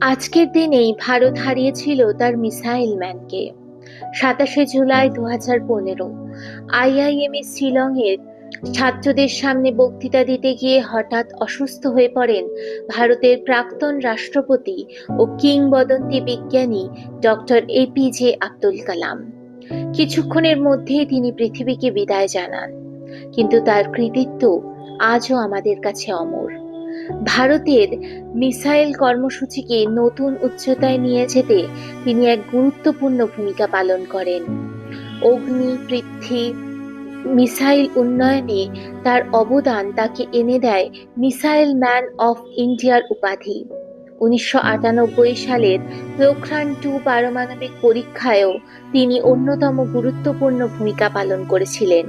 আজকের দিনেই ভারত হারিয়েছিল তার মিসাইল ম্যানকে। 27শে জুলাই 2015 আইআইএমএ শিলংয়ের ছাত্রদের সামনে বক্তৃতা দিতে গিয়ে হঠাৎ অসুস্থ হয়ে পড়েন ভারতের প্রাক্তন রাষ্ট্রপতি ও কিংবদন্তি বিজ্ঞানী ডক্টর এপিজে আব্দুল কালাম। কিছুক্ষণের মধ্যেই তিনি পৃথিবীকে বিদায় জানান, কিন্তু তার কৃতিত্ব আজও আমাদের কাছে অমর। ভারতের মিসাইল কর্মসূচিকে নতুন উচ্চতায় নিয়ে যেতে তিনি এক গুরুত্বপূর্ণ ভূমিকা পালন করেন। অগ্নি, পৃথ্বী মিসাইল উন্নয়নে তার অবদান তাকে এনে দেয় মিসাইল ম্যান অফ ইন্ডিয়ার উপাধি। 1998 সালের পোখরান-2 পারমাণবিক পরীক্ষায়ও তিনি অন্যতম গুরুত্বপূর্ণ ভূমিকা পালন করেছিলেন।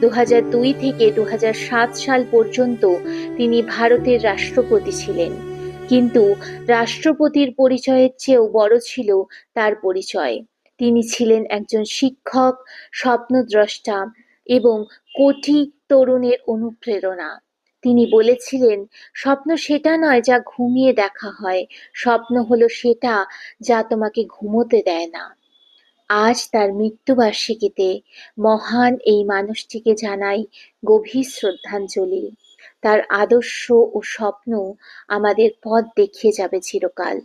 2002 থেকে 2007 সাল পর্যন্ত তিনি ভারতের রাষ্ট্রপতি ছিলেন, কিন্তু রাষ্ট্রপতির পরিচয়ের চেয়েও বড় ছিল তার পরিচয়। তিনি ছিলেন একজন শিক্ষক, স্বপ্নদ্রষ্টা এবং কোটি তরুণের অনুপ্রেরণা। তিনি বলেছিলেন, স্বপ্ন সেটা নয় যা ঘুমিয়ে দেখা হয়, স্বপ্ন হলো সেটা যা তোমাকে ঘুমোতে দেয় না। আজ তার মৃত্যুবার্ষিকীতে মহান এই মানুষটিকে জানাই গভীর শ্রদ্ধাঞ্জলি। তার আদর্শ ও স্বপ্ন আমাদের পথ দেখিয়ে যাবে চিরকাল।